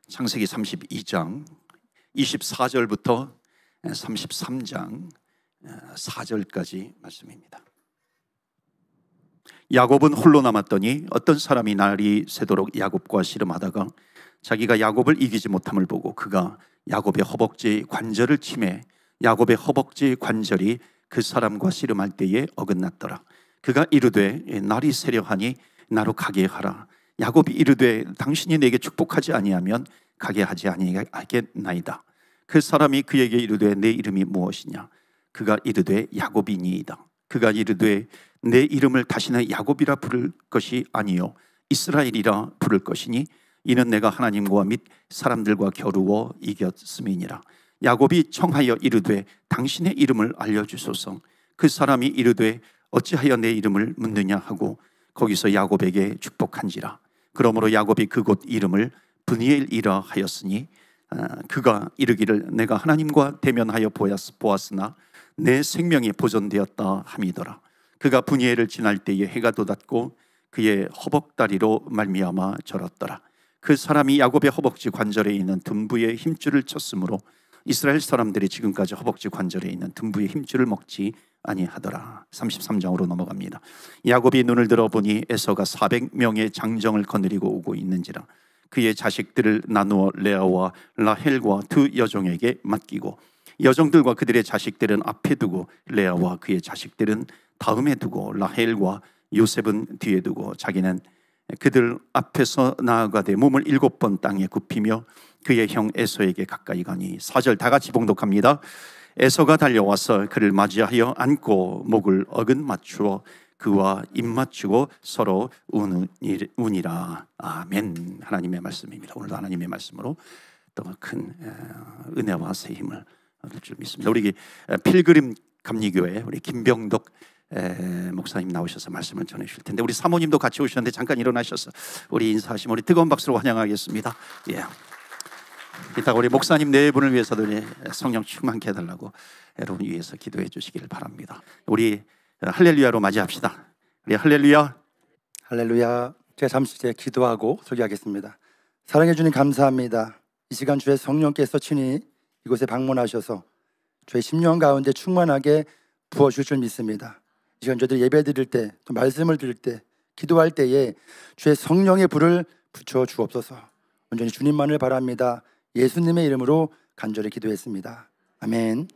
창세기 32장 24절부터 33장 4절까지 말씀입니다. 야곱은 홀로 남았더니 어떤 사람이 날이 새도록 야곱과 씨름하다가 자기가 야곱을 이기지 못함을 보고 그가 야곱의 허벅지 관절을 치매 야곱의 허벅지 관절이 그 사람과 씨름할 때에 어긋났더라. 그가 이르되 날이 세려하니 나로 가게 하라. 야곱이 이르되 당신이 내게 축복하지 아니하면 가게 하지 아니하겠나이다. 그 사람이 그에게 이르되 내 이름이 무엇이냐? 그가 이르되 야곱이니이다. 그가 이르되 내 이름을 다시는 야곱이라 부를 것이 아니요 이스라엘이라 부를 것이니 이는 내가 하나님과 및 사람들과 겨루어 이겼음이니라. 야곱이 청하여 이르되 당신의 이름을 알려주소서. 그 사람이 이르되 어찌하여 내 이름을 묻느냐 하고 거기서 야곱에게 축복한지라. 그러므로 야곱이 그곳 이름을 브니엘이라 하였으니 그가 이르기를 내가 하나님과 대면하여 보았으나 내 생명이 보존되었다 함이더라. 그가 브니엘을 지날 때에 해가 돋았고 그의 허벅다리로 말미암아 절었더라. 그 사람이 야곱의 허벅지 관절에 있는 둔부의 힘줄을 쳤으므로 이스라엘 사람들이 지금까지 허벅지 관절에 있는 둔부의 힘줄을 먹지 아니하더라. 33장으로 넘어갑니다. 야곱이 눈을 들어보니 에서가 400명의 장정을 거느리고 오고 있는지라. 그의 자식들을 나누어 레아와 라헬과 두 여종에게 맡기고 여종들과 그들의 자식들은 앞에 두고 레아와 그의 자식들은 다음에 두고 라헬과 요셉은 뒤에 두고 자기는 그들 앞에서 나아가되 몸을 7번 땅에 굽히며 그의 형 에서에게 가까이 가니 4절 다 같이 봉독합니다. 에서가 달려와서 그를 맞이하여 안고 목을 어긋 맞추어 그와 입 맞추고 서로 우니라. 아멘. 하나님의 말씀입니다. 오늘도 하나님의 말씀으로 또 큰 은혜와 새 힘을 얻을 줄 믿습니다. 우리 필그림 감리교회 우리 김병덕 목사님 나오셔서 말씀을 전해 주실 텐데 우리 사모님도 같이 오셨는데 잠깐 일어나셔서 우리 인사하시면 우리 뜨거운 박수로 환영하겠습니다. 예. 이따가 우리 목사님 네 분을 위해서도 성령 충만케 해달라고 여러분 위해서 기도해 주시기를 바랍니다. 우리 할렐루야로 맞이합시다. 우리 할렐루야. 할렐루야. 제가 잠시 기도하고 설교하겠습니다. 사랑해 주님 감사합니다. 이 시간 주의 성령께서 친히 이곳에 방문하셔서 주의 심령 가운데 충만하게 부어주실 줄 믿습니다. 이 시간 저희들 예배 드릴 때 또 말씀을 드릴 때 기도할 때에 주의 성령의 불을 붙여 주옵소서. 온전히 주님만을 바랍니다. 예수님의 이름으로 간절히 기도했습니다. 아멘.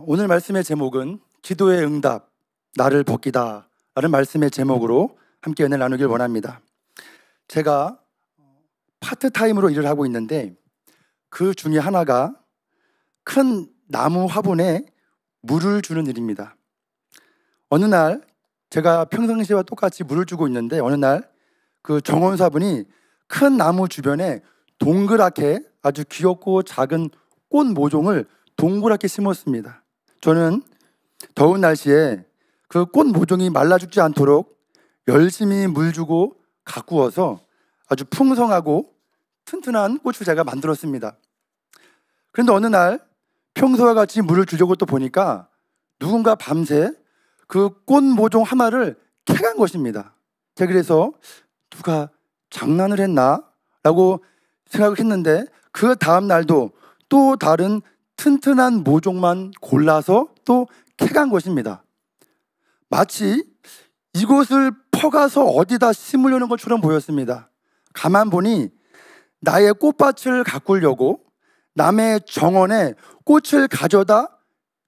오늘 말씀의 제목은 기도의 응답, 나를 벗기다 라는 말씀의 제목으로 함께 은혜를 나누길 원합니다. 제가 파트타임으로 일을 하고 있는데 그 중에 하나가 큰 나무 화분에 물을 주는 일입니다. 어느 날 제가 평상시와 똑같이 물을 주고 있는데 어느 날 그 정원사분이 큰 나무 주변에 동그랗게 아주 귀엽고 작은 꽃 모종을 동그랗게 심었습니다. 저는 더운 날씨에 그 꽃 모종이 말라 죽지 않도록 열심히 물 주고 가꾸어서 아주 풍성하고 튼튼한 꽃을 제가 만들었습니다. 그런데 어느 날 평소와 같이 물을 주려고 또 보니까 누군가 밤새 그 꽃 모종 하나를 캐간 것입니다. 제가 그래서 누가 장난을 했나? 라고 생각을 했는데 그 다음 날도 또 다른 튼튼한 모종만 골라서 또 캐간 것입니다. 마치 이곳을 퍼가서 어디다 심으려는 것처럼 보였습니다. 가만 보니 나의 꽃밭을 가꾸려고 남의 정원에 꽃을 가져다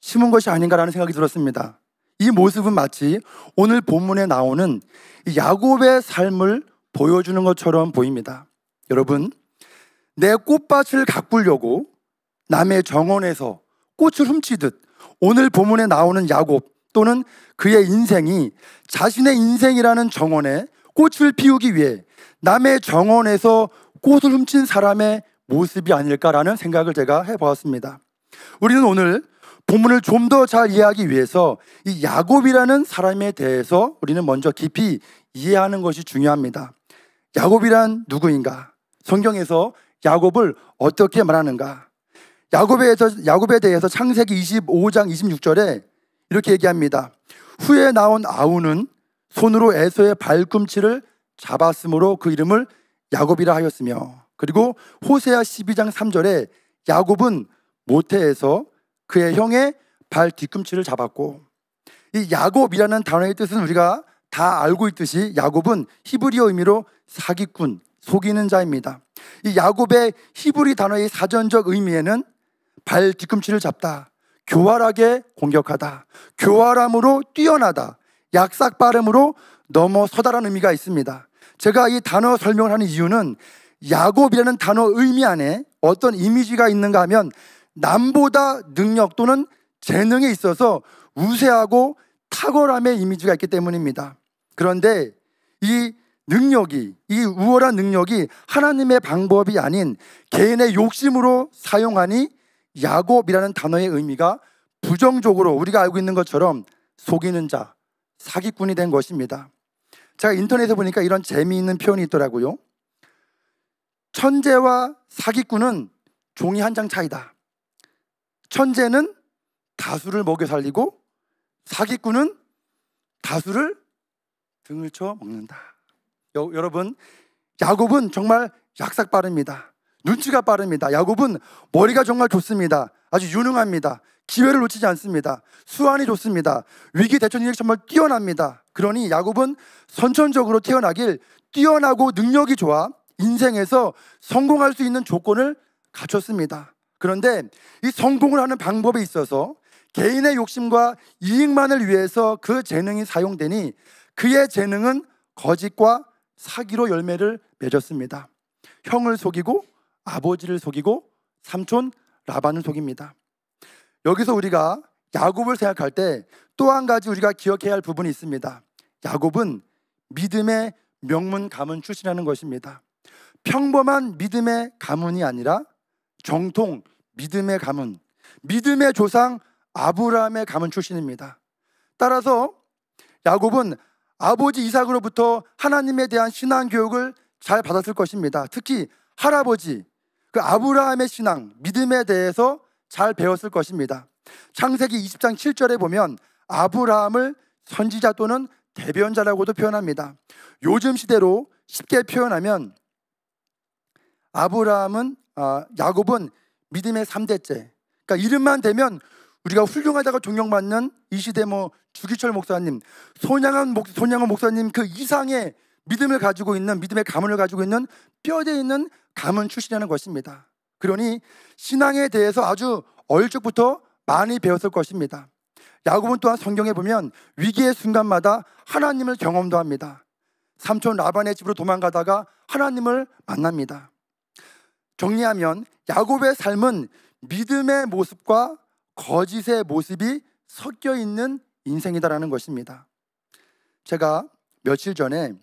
심은 것이 아닌가라는 생각이 들었습니다. 이 모습은 마치 오늘 본문에 나오는 야곱의 삶을 보여주는 것처럼 보입니다. 여러분, 내 꽃밭을 가꾸려고 남의 정원에서 꽃을 훔치듯 오늘 본문에 나오는 야곱 또는 그의 인생이 자신의 인생이라는 정원에 꽃을 피우기 위해 남의 정원에서 꽃을 훔친 사람의 모습이 아닐까라는 생각을 제가 해보았습니다. 우리는 오늘 본문을 좀 더 잘 이해하기 위해서 이 야곱이라는 사람에 대해서 우리는 먼저 깊이 이해하는 것이 중요합니다. 야곱이란 누구인가? 성경에서 야곱을 어떻게 말하는가? 야곱에 대해서 창세기 25장 26절에 이렇게 얘기합니다. 후에 나온 아우는 손으로 에서의 발꿈치를 잡았으므로 그 이름을 야곱이라 하였으며 그리고 호세아 12장 3절에 야곱은 모태에서 그의 형의 발 뒤꿈치를 잡았고, 이 야곱이라는 단어의 뜻은 우리가 다 알고 있듯이 야곱은 히브리어 의미로 사기꾼, 속이는 자입니다. 이 야곱의 히브리 단어의 사전적 의미에는 발 뒤꿈치를 잡다, 교활하게 공격하다, 교활함으로 뛰어나다, 약삭 빠름으로 넘어서다라는 의미가 있습니다. 제가 이 단어 설명을 하는 이유는 야곱이라는 단어 의미 안에 어떤 이미지가 있는가 하면 남보다 능력 또는 재능에 있어서 우세하고 탁월함의 이미지가 있기 때문입니다. 그런데 이 능력이, 이 우월한 능력이 하나님의 방법이 아닌 개인의 욕심으로 사용하니 야곱이라는 단어의 의미가 부정적으로 우리가 알고 있는 것처럼 속이는 자, 사기꾼이 된 것입니다. 제가 인터넷에 보니까 이런 재미있는 표현이 있더라고요. 천재와 사기꾼은 종이 한 장 차이다. 천재는 다수를 먹여 살리고 사기꾼은 다수를 등을 쳐 먹는다. 여러분, 야곱은 정말 약삭 빠릅니다. 눈치가 빠릅니다. 야곱은 머리가 정말 좋습니다. 아주 유능합니다. 기회를 놓치지 않습니다. 수완이 좋습니다. 위기 대처 능력이 정말 뛰어납니다. 그러니 야곱은 선천적으로 태어나길 뛰어나고 능력이 좋아 인생에서 성공할 수 있는 조건을 갖췄습니다. 그런데 이 성공을 하는 방법에 있어서 개인의 욕심과 이익만을 위해서 그 재능이 사용되니 그의 재능은 거짓과 사기로 열매를 맺었습니다. 형을 속이고 아버지를 속이고 삼촌 라반을 속입니다. 여기서 우리가 야곱을 생각할 때 또 한 가지 우리가 기억해야 할 부분이 있습니다. 야곱은 믿음의 명문 가문 출신이라는 것입니다. 평범한 믿음의 가문이 아니라 정통 믿음의 가문, 믿음의 조상 아브라함의 가문 출신입니다. 따라서 야곱은 아버지 이삭으로부터 하나님에 대한 신앙 교육을 잘 받았을 것입니다. 특히 할아버지 그 아브라함의 신앙, 믿음에 대해서 잘 배웠을 것입니다. 창세기 20장 7절에 보면 아브라함을 선지자 또는 대변자라고도 표현합니다. 요즘 시대로 쉽게 표현하면 야곱은 믿음의 3대째. 그러니까 이름만 대면 우리가 훌륭하다고 존경받는 이 시대 주기철 목사님, 손양원 목사님 그 이상의 믿음을 가지고 있는, 믿음의 가문을 가지고 있는 뼈대 있는 가문 출신이라는 것입니다. 그러니 신앙에 대해서 아주 어릴 적부터 많이 배웠을 것입니다. 야곱은 또한 성경에 보면 위기의 순간마다 하나님을 경험도 합니다. 삼촌 라반의 집으로 도망가다가 하나님을 만납니다. 정리하면 야곱의 삶은 믿음의 모습과 거짓의 모습이 섞여 있는 인생이다라는 것입니다. 제가 며칠 전에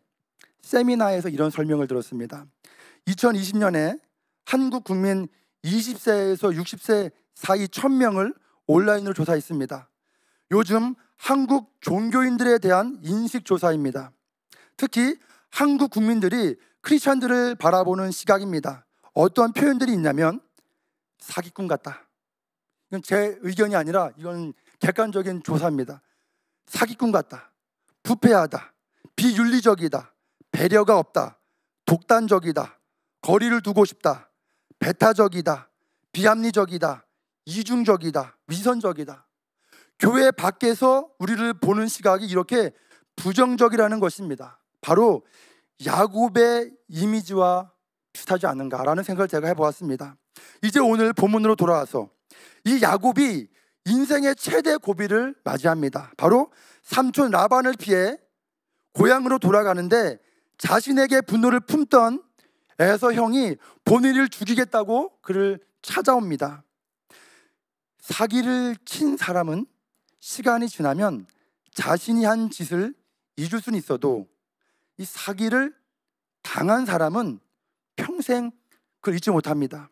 세미나에서 이런 설명을 들었습니다. 2020년에 한국 국민 20세에서 60세 사이 1000명을 온라인으로 조사했습니다. 요즘 한국 종교인들에 대한 인식 조사입니다. 특히 한국 국민들이 크리스찬들을 바라보는 시각입니다. 어떠한 표현들이 있냐면 사기꾼 같다. 이건 제 의견이 아니라 이건 객관적인 조사입니다. 사기꾼 같다, 부패하다, 비윤리적이다, 배려가 없다, 독단적이다, 거리를 두고 싶다, 배타적이다, 비합리적이다, 이중적이다, 위선적이다. 교회 밖에서 우리를 보는 시각이 이렇게 부정적이라는 것입니다. 바로 야곱의 이미지와 비슷하지 않는가라는 생각을 제가 해보았습니다. 이제 오늘 본문으로 돌아와서 이 야곱이 인생의 최대 고비를 맞이합니다. 바로 삼촌 라반을 피해 고향으로 돌아가는데 자신에게 분노를 품던 에서 형이 본인을 죽이겠다고 그를 찾아옵니다. 사기를 친 사람은 시간이 지나면 자신이 한 짓을 잊을 수는 있어도 이 사기를 당한 사람은 평생 그걸 잊지 못합니다.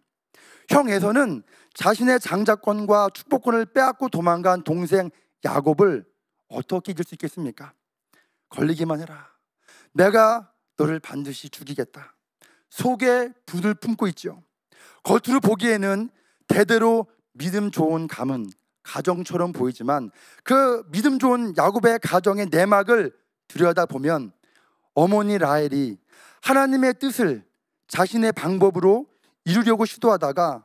형 에서는 자신의 장자권과 축복권을 빼앗고 도망간 동생 야곱을 어떻게 잊을 수 있겠습니까? 걸리기만 해라, 내가 너를 반드시 죽이겠다, 속에 분을 품고 있죠. 겉으로 보기에는 대대로 믿음 좋은 가문, 가정처럼 보이지만 그 믿음 좋은 야곱의 가정의 내막을 들여다보면 어머니 라헬이 하나님의 뜻을 자신의 방법으로 이루려고 시도하다가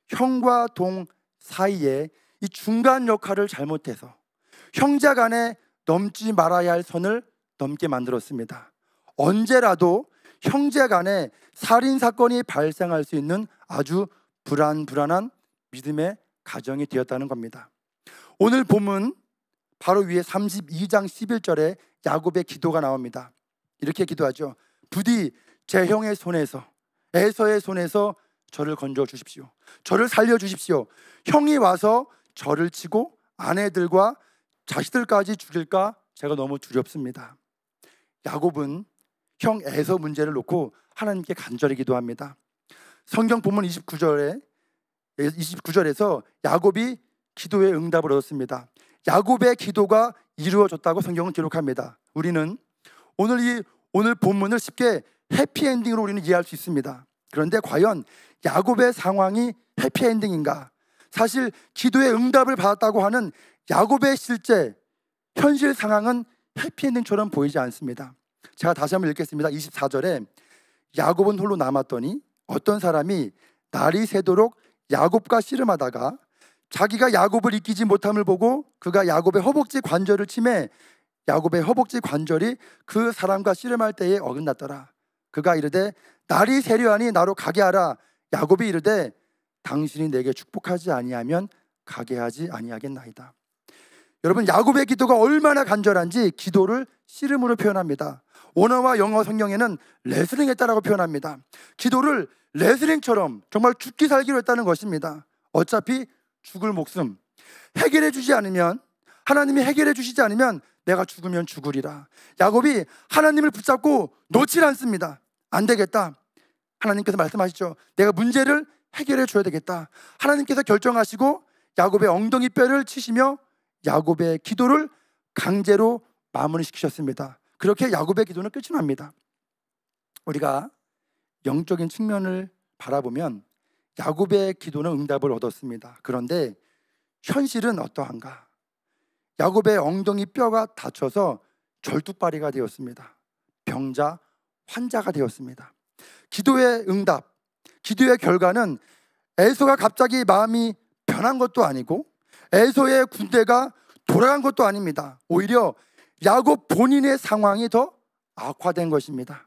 형과 동 사이에 이 중간 역할을 잘못해서 형제 간에 넘지 말아야 할 선을 넘게 만들었습니다. 언제라도 형제 간에 살인 사건이 발생할 수 있는 아주 불안한 믿음의 가정이 되었다는 겁니다. 오늘 본문 바로 위에 32장 11절에 야곱의 기도가 나옵니다. 이렇게 기도하죠. 부디 제 형의 손에서, 에서의 손에서 저를 건져 주십시오. 저를 살려 주십시오. 형이 와서 저를 치고 아내들과 자식들까지 죽일까 제가 너무 두렵습니다. 야곱은 형 에서 문제를 놓고 하나님께 간절히 기도합니다. 성경 본문 29절에서 야곱이 기도의 응답을 얻었습니다. 야곱의 기도가 이루어졌다고 성경은 기록합니다. 우리는 오늘 본문을 쉽게 해피엔딩으로 우리는 이해할 수 있습니다. 그런데 과연 야곱의 상황이 해피엔딩인가? 사실 기도의 응답을 받았다고 하는 야곱의 실제 현실 상황은 해피엔딩처럼 보이지 않습니다. 제가 다시 한번 읽겠습니다. 24절에 야곱은 홀로 남았더니 어떤 사람이 날이 새도록 야곱과 씨름하다가 자기가 야곱을 이기지 못함을 보고 그가 야곱의 허벅지 관절을 치매 야곱의 허벅지 관절이 그 사람과 씨름할 때에 어긋났더라. 그가 이르되 날이 새려하니 나로 가게 하라. 야곱이 이르되 당신이 내게 축복하지 아니하면 가게 하지 아니하겠나이다. 여러분, 야곱의 기도가 얼마나 간절한지 기도를 씨름으로 표현합니다. 원어와 영어 성경에는 레슬링 했다라고 표현합니다. 기도를 레슬링처럼 정말 죽기 살기로 했다는 것입니다. 어차피 죽을 목숨 해결해 주지 않으면, 하나님이 해결해 주시지 않으면 내가 죽으면 죽으리라. 야곱이 하나님을 붙잡고 놓질 않습니다. 안 되겠다. 하나님께서 말씀하시죠. 내가 문제를 해결해 줘야 되겠다. 하나님께서 결정하시고 야곱의 엉덩이 뼈를 치시며 야곱의 기도를 강제로 마무리시키셨습니다. 그렇게 야곱의 기도는 끝이 납니다. 우리가 영적인 측면을 바라보면 야곱의 기도는 응답을 얻었습니다. 그런데 현실은 어떠한가? 야곱의 엉덩이 뼈가 다쳐서 절뚝발이가 되었습니다. 병자, 환자가 되었습니다. 기도의 응답, 기도의 결과는 에서가 갑자기 마음이 변한 것도 아니고 에서의 군대가 돌아간 것도 아닙니다. 오히려 야곱 본인의 상황이 더 악화된 것입니다.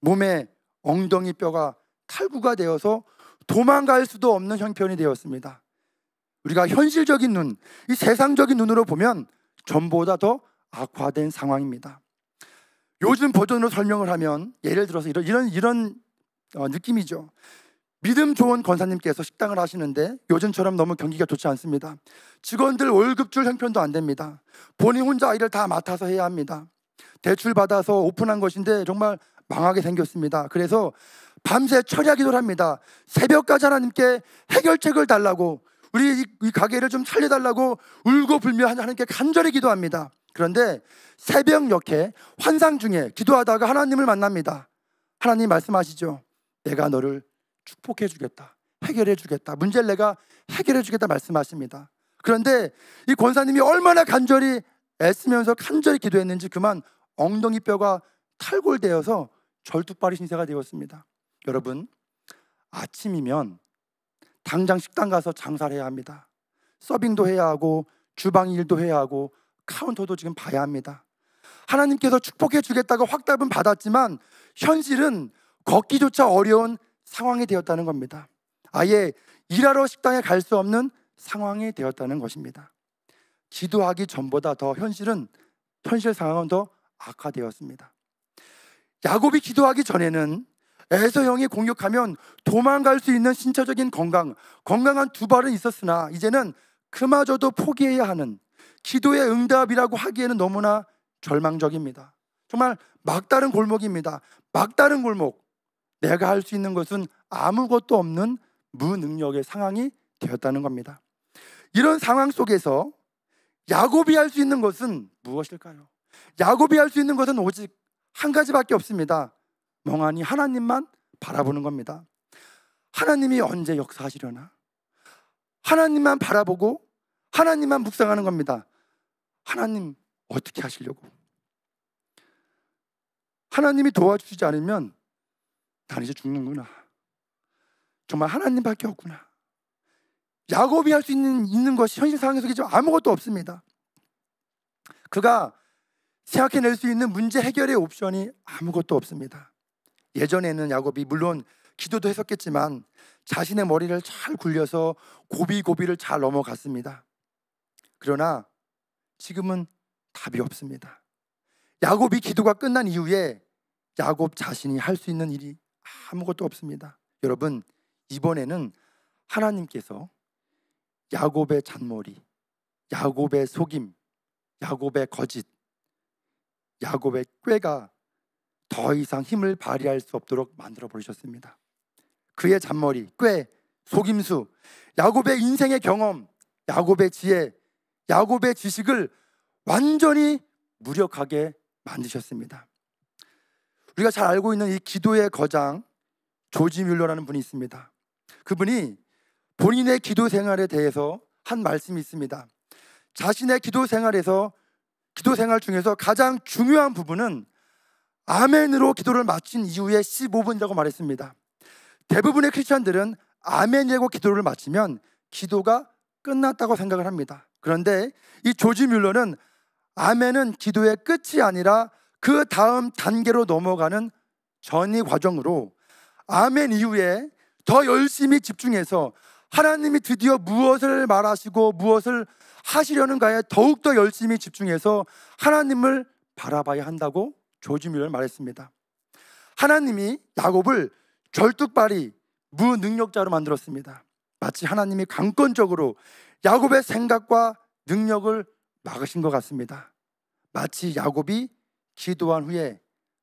몸에 엉덩이 뼈가 탈구가 되어서 도망갈 수도 없는 형편이 되었습니다. 우리가 현실적인 눈, 이 세상적인 눈으로 보면 전보다 더 악화된 상황입니다. 요즘 버전으로 설명을 하면 예를 들어서 이런 느낌이죠. 믿음 좋은 권사님께서 식당을 하시는데 요즘처럼 너무 경기가 좋지 않습니다. 직원들 월급 줄 형편도 안 됩니다. 본인 혼자 일을 다 맡아서 해야 합니다. 대출 받아서 오픈한 것인데 정말 망하게 생겼습니다. 그래서 밤새 철야기도를 합니다. 새벽까지 하나님께 해결책을 달라고, 우리 이 가게를 좀 살려달라고 울고 불며 하나님께 간절히 기도합니다. 그런데 새벽녘에 환상 중에 기도하다가 하나님을 만납니다. 하나님 말씀하시죠. 내가 너를 축복해 주겠다, 해결해 주겠다, 문제를 내가 해결해 주겠다 말씀하십니다. 그런데 이 권사님이 얼마나 간절히 애쓰면서 간절히 기도했는지 그만 엉덩이 뼈가 탈골되어서 절뚝발이 신세가 되었습니다. 여러분, 아침이면 당장 식당 가서 장사를 해야 합니다. 서빙도 해야 하고 주방 일도 해야 하고 카운터도 지금 봐야 합니다. 하나님께서 축복해 주겠다고 확답은 받았지만 현실은 걷기조차 어려운 상황이 되었다는 겁니다. 아예 일하러 식당에 갈 수 없는 상황이 되었다는 것입니다. 기도하기 전보다 더 현실 상황은 더 악화되었습니다. 야곱이 기도하기 전에는 에서 형이 공격하면 도망갈 수 있는 신체적인 건강한 두 발은 있었으나 이제는 그마저도 포기해야 하는, 기도의 응답이라고 하기에는 너무나 절망적입니다. 정말 막다른 골목입니다. 막다른 골목. 내가 할 수 있는 것은 아무것도 없는 무능력의 상황이 되었다는 겁니다. 이런 상황 속에서 야곱이 할 수 있는 것은 무엇일까요? 야곱이 할 수 있는 것은 오직 한 가지밖에 없습니다. 멍하니 하나님만 바라보는 겁니다. 하나님이 언제 역사하시려나? 하나님만 바라보고 하나님만 묵상하는 겁니다. 하나님 어떻게 하시려고? 하나님이 도와주시지 않으면 나는 이제 죽는구나. 정말 하나님밖에 없구나. 야곱이 할 수 있는 것이 현실 상황 속에 좀 아무것도 없습니다. 그가 생각해낼 수 있는 문제 해결의 옵션이 아무것도 없습니다. 예전에는 야곱이 물론 기도도 했었겠지만 자신의 머리를 잘 굴려서 고비고비를 잘 넘어갔습니다. 그러나 지금은 답이 없습니다. 야곱이 기도가 끝난 이후에 야곱 자신이 할 수 있는 일이 아무것도 없습니다. 여러분, 이번에는 하나님께서 야곱의 잔머리, 야곱의 속임, 야곱의 거짓, 야곱의 꾀가 더 이상 힘을 발휘할 수 없도록 만들어 버리셨습니다. 그의 잔머리, 꾀, 속임수, 야곱의 인생의 경험, 야곱의 지혜, 야곱의 지식을 완전히 무력하게 만드셨습니다. 우리가 잘 알고 있는 이 기도의 거장 조지 뮬러라는 분이 있습니다. 그분이 본인의 기도 생활에 대해서 한 말씀이 있습니다. 자신의 기도 생활 중에서 가장 중요한 부분은 아멘으로 기도를 마친 이후에 15분이라고 말했습니다. 대부분의 크리스천들은 아멘이라고 기도를 마치면 기도가 끝났다고 생각을 합니다. 그런데 이 조지 뮬러는 아멘은 기도의 끝이 아니라 그 다음 단계로 넘어가는 전이 과정으로 아멘 이후에 더 열심히 집중해서 하나님이 드디어 무엇을 말하시고 무엇을 하시려는가에 더욱더 열심히 집중해서 하나님을 바라봐야 한다고 조지 뮬러는 말했습니다. 하나님이 야곱을 절뚝발이 무능력자로 만들었습니다. 마치 하나님이 강권적으로 야곱의 생각과 능력을 막으신 것 같습니다. 마치 야곱이 기도한 후에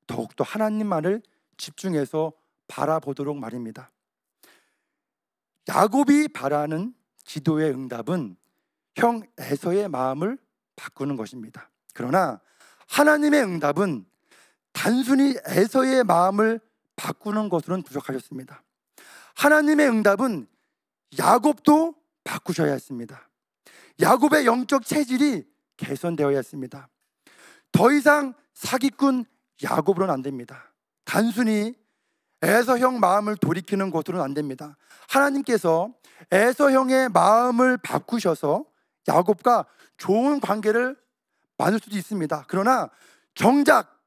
더욱더 하나님만을 집중해서 바라보도록 말입니다. 야곱이 바라는 기도의 응답은 형 에서의 마음을 바꾸는 것입니다. 그러나 하나님의 응답은 단순히 에서의 마음을 바꾸는 것으로는 부족하셨습니다. 하나님의 응답은 야곱도 바꾸셔야 했습니다. 야곱의 영적 체질이 개선되어야 했습니다. 더 이상 사기꾼 야곱으로는 안 됩니다. 단순히 에서형 마음을 돌이키는 것으로는 안 됩니다. 하나님께서 에서형의 마음을 바꾸셔서 야곱과 좋은 관계를 만들 수도 있습니다. 그러나 정작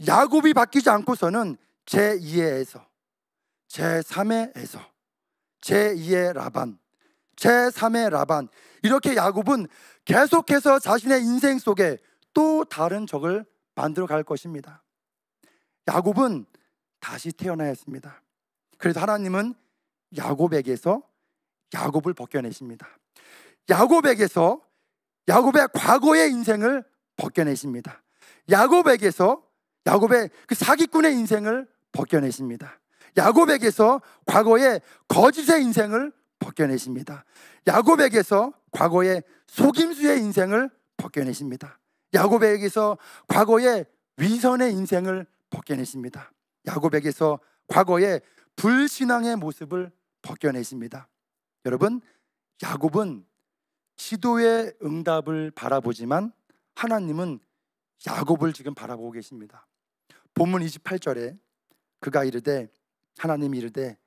야곱이 바뀌지 않고서는 제2의 에서, 제3의 에서, 제2의 라반, 제3의 라반, 이렇게 야곱은 계속해서 자신의 인생 속에 또 다른 적을 만들어 갈 것입니다. 야곱은 다시 태어나야 했습니다. 그래서 하나님은 야곱에게서 야곱을 벗겨내십니다. 야곱에게서 야곱의 과거의 인생을 벗겨내십니다. 야곱에게서 야곱의 그 사기꾼의 인생을 벗겨내십니다. 야곱에게서 과거의 거짓의 인생을 벗겨내십니다. 야곱에게서 과거의 속임수의 인생을 벗겨내십니다. 야곱에게서 과거의 위선의 인생을 벗겨내십니다. 야곱에게서 과거의 불신앙의 모습을 벗겨내십니다. 여러분, 야곱은 기도의 응답을 바라보지만 하나님은 야곱을 지금 바라보고 계십니다. 본문 28절에 그가 이르되, 하나님이 이르되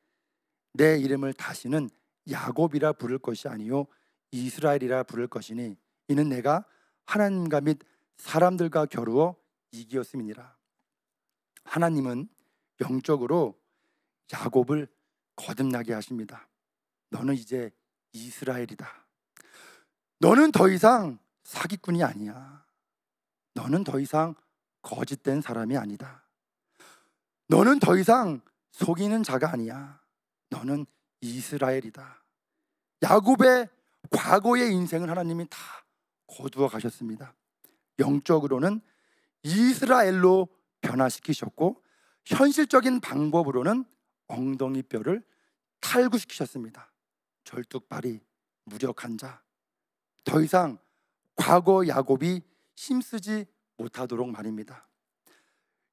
내 이름을 다시는 야곱이라 부를 것이 아니요 이스라엘이라 부를 것이니 이는 내가 하나님과 및 사람들과 겨루어 이기었음이니라. 하나님은 영적으로 야곱을 거듭나게 하십니다. 너는 이제 이스라엘이다. 너는 더 이상 사기꾼이 아니야. 너는 더 이상 거짓된 사람이 아니다. 너는 더 이상 속이는 자가 아니야. 너는 이스라엘이다. 야곱의 과거의 인생을 하나님이 다 거두어 가셨습니다. 영적으로는 이스라엘로 변화시키셨고 현실적인 방법으로는 엉덩이뼈를 탈구시키셨습니다. 절뚝발이 무력한 자, 더 이상 과거 야곱이 힘쓰지 못하도록 말입니다.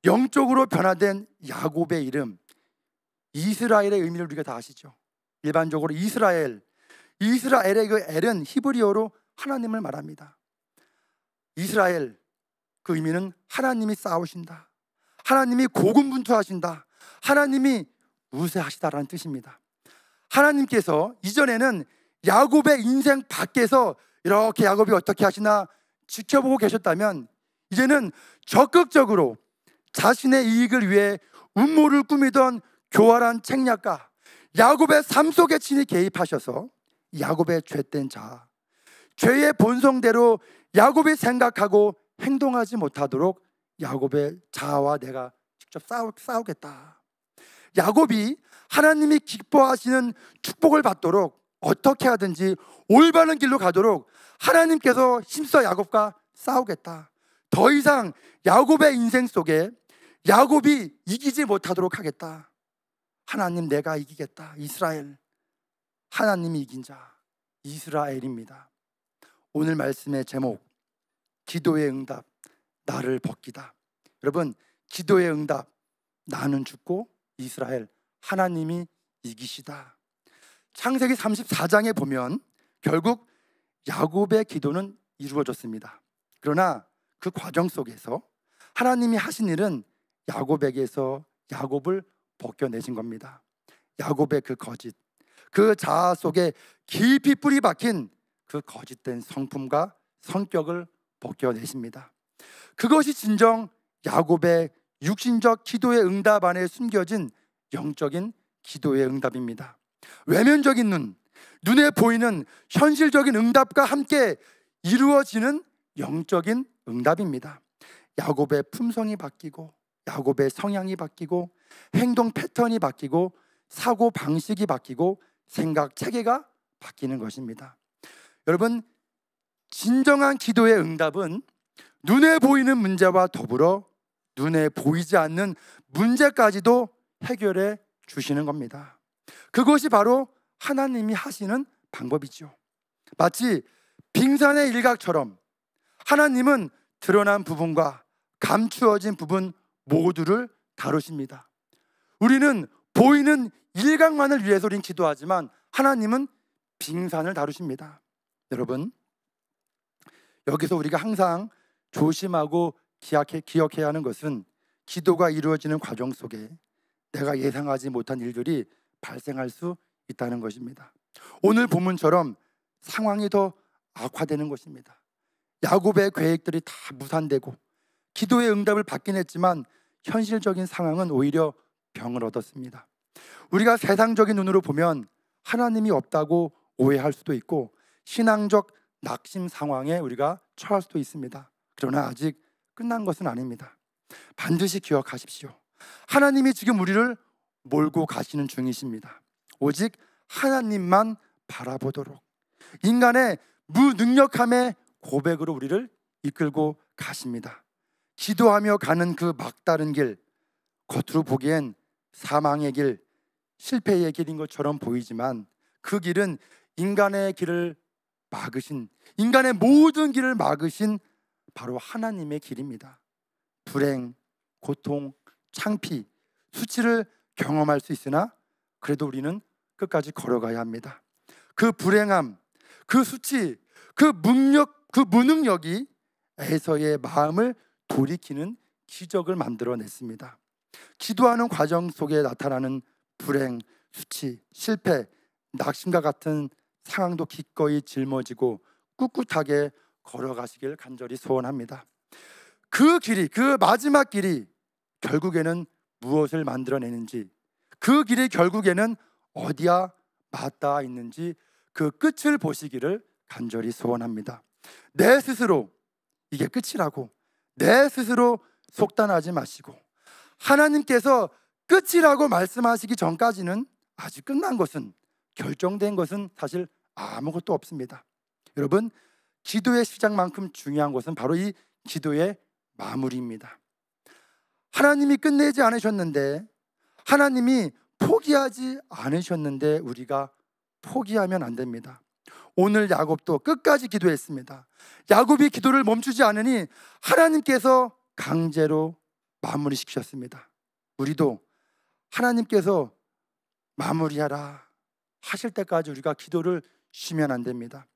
영적으로 변화된 야곱의 이름, 이스라엘의 의미를 우리가 다 아시죠? 일반적으로 이스라엘의 그 엘은 히브리어로 하나님을 말합니다. 이스라엘, 그 의미는 하나님이 싸우신다, 하나님이 고군분투하신다, 하나님이 우세하시다라는 뜻입니다. 하나님께서 이전에는 야곱의 인생 밖에서 이렇게 야곱이 어떻게 하시나 지켜보고 계셨다면, 이제는 적극적으로 자신의 이익을 위해 음모를 꾸미던 교활한 책략가 야곱의 삶 속에 친히 개입하셔서 야곱의 죄된 자아, 죄의 본성대로 야곱이 생각하고 행동하지 못하도록 야곱의 자아와 내가 직접 싸우겠다. 야곱이 하나님이 기뻐하시는 축복을 받도록 어떻게 하든지 올바른 길로 가도록 하나님께서 힘써 야곱과 싸우겠다. 더 이상 야곱의 인생 속에 야곱이 이기지 못하도록 하겠다. 하나님, 내가 이기겠다. 이스라엘, 하나님이 이긴 자 이스라엘입니다. 오늘 말씀의 제목, 기도의 응답, 나를 벗기다. 여러분, 기도의 응답, 나는 죽고 이스라엘, 하나님이 이기시다. 창세기 34장에 보면 결국 야곱의 기도는 이루어졌습니다. 그러나 그 과정 속에서 하나님이 하신 일은 야곱에게서 야곱을 벗겨내신 겁니다. 야곱의 그 거짓, 그 자아 속에 깊이 뿌리 박힌 그 거짓된 성품과 성격을 벗겨내십니다. 그것이 진정 야곱의 육신적 기도의 응답 안에 숨겨진 영적인 기도의 응답입니다. 외면적인 눈에 보이는 현실적인 응답과 함께 이루어지는 영적인 응답입니다. 야곱의 품성이 바뀌고, 야곱의 성향이 바뀌고, 행동 패턴이 바뀌고, 사고 방식이 바뀌고, 생각 체계가 바뀌는 것입니다. 여러분, 진정한 기도의 응답은 눈에 보이는 문제와 더불어 눈에 보이지 않는 문제까지도 해결해 주시는 겁니다. 그것이 바로 하나님이 하시는 방법이죠. 마치 빙산의 일각처럼 하나님은 드러난 부분과 감추어진 부분 모두를 다루십니다. 우리는 보이는 일각만을 위해서 우린 기도하지만 하나님은 빙산을 다루십니다. 여러분, 여기서 우리가 항상 조심하고 기억해야 하는 것은 기도가 이루어지는 과정 속에 내가 예상하지 못한 일들이 발생할 수 있다는 것입니다. 오늘 본문처럼 상황이 더 악화되는 것입니다. 야곱의 계획들이 다 무산되고 기도의 응답을 받긴 했지만 현실적인 상황은 오히려 병을 얻었습니다. 우리가 세상적인 눈으로 보면 하나님이 없다고 오해할 수도 있고 신앙적 낙심 상황에 우리가 처할 수도 있습니다. 그러나 아직 끝난 것은 아닙니다. 반드시 기억하십시오. 하나님이 지금 우리를 몰고 가시는 중이십니다. 오직 하나님만 바라보도록 인간의 무능력함의 고백으로 우리를 이끌고 가십니다. 기도하며 가는 그 막다른 길, 겉으로 보기엔 사망의 길, 실패의 길인 것처럼 보이지만 그 길은 인간의 길을 막으신, 인간의 모든 길을 막으신 바로 하나님의 길입니다. 불행, 고통, 창피, 수치를 경험할 수 있으나 그래도 우리는 끝까지 걸어가야 합니다. 그 불행함, 그 수치, 그 무능력이 에서의 마음을 돌이키는 기적을 만들어냈습니다. 기도하는 과정 속에 나타나는 불행, 수치, 실패, 낙심과 같은 상황도 기꺼이 짊어지고 꿋꿋하게 걸어가시길 간절히 소원합니다. 그 길이, 그 마지막 길이 결국에는 무엇을 만들어내는지, 그 길이 결국에는 어디야 맞닿아 있는지 그 끝을 보시기를 간절히 소원합니다. 내 스스로 이게 끝이라고 내 스스로 속단하지 마시고 하나님께서 끝이라고 말씀하시기 전까지는 아직 끝난 것은, 결정된 것은 사실 아무것도 없습니다. 여러분, 기도의 시작만큼 중요한 것은 바로 이 기도의 마무리입니다. 하나님이 끝내지 않으셨는데, 하나님이 포기하지 않으셨는데 우리가 포기하면 안 됩니다. 오늘 야곱도 끝까지 기도했습니다. 야곱이 기도를 멈추지 않으니 하나님께서 강제로 마무리시키셨습니다. 우리도 하나님께서 마무리하라 하실 때까지 우리가 기도를 쉬면 안 됩니다.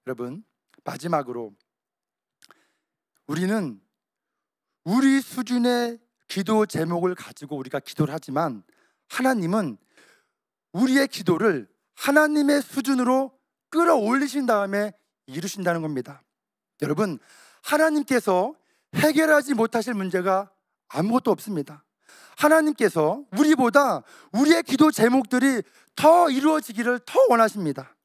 여러분, 마지막으로 우리는 우리 수준의 기도 제목을 가지고 우리가 기도를 하지만 하나님은 우리의 기도를 하나님의 수준으로 끌어올리신 다음에 이루신다는 겁니다. 여러분, 하나님께서 해결하지 못하실 문제가 아무것도 없습니다. 하나님께서 우리보다 우리의 기도 제목들이 더 이루어지기를 더 원하십니다.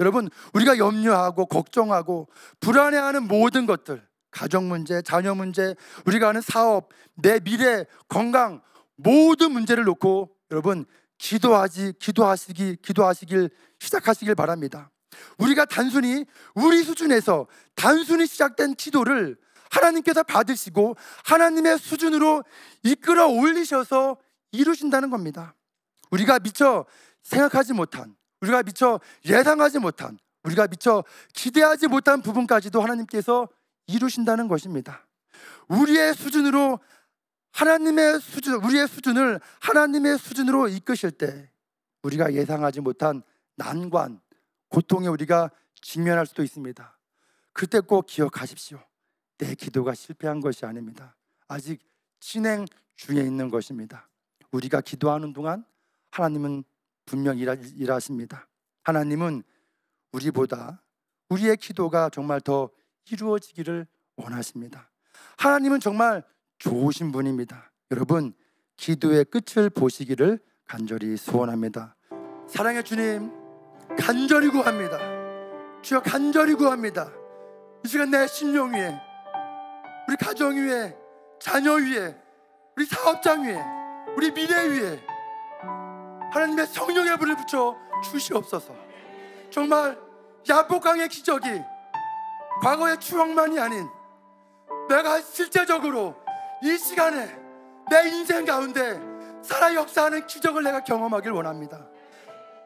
여러분, 우리가 염려하고 걱정하고 불안해하는 모든 것들, 가정 문제, 자녀 문제, 우리가 하는 사업, 내 미래, 건강, 모든 문제를 놓고 여러분 기도하시길 시작하시길 바랍니다. 우리가 단순히 우리 수준에서 단순히 시작된 기도를 하나님께서 받으시고 하나님의 수준으로 이끌어 올리셔서 이루신다는 겁니다. 우리가 미처 생각하지 못한, 우리가 미처 예상하지 못한, 우리가 미처 기대하지 못한 부분까지도 하나님께서 이루신다는 것입니다. 우리의 수준을 하나님의 수준으로 이끄실 때 우리가 예상하지 못한 난관, 고통에 우리가 직면할 수도 있습니다. 그때 꼭 기억하십시오. 내 기도가 실패한 것이 아닙니다. 아직 진행 중에 있는 것입니다. 우리가 기도하는 동안 하나님은 분명 일하십니다. 하나님은 우리보다 우리의 기도가 정말 더 이루어지기를 원하십니다. 하나님은 정말 좋으신 분입니다. 여러분, 기도의 끝을 보시기를 간절히 소원합니다. 사랑의 주님, 간절히 구합니다. 주여, 간절히 구합니다. 이 시간 내 심령 위에, 우리 가정 위에, 자녀 위에, 우리 사업장 위에, 우리 미래 위에 하나님의 성령의 불을 붙여 주시옵소서. 정말 야복강의 기적이 과거의 추억만이 아닌 내가 실제적으로 이 시간에 내 인생 가운데 살아 역사하는 기적을 내가 경험하길 원합니다.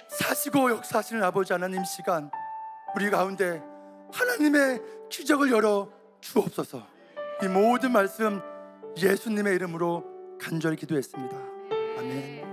사시고 역사하시는 아버지 하나님, 시간 우리 가운데 하나님의 기적을 열어 주옵소서. 이 모든 말씀 예수님의 이름으로 간절히 기도했습니다. 아멘.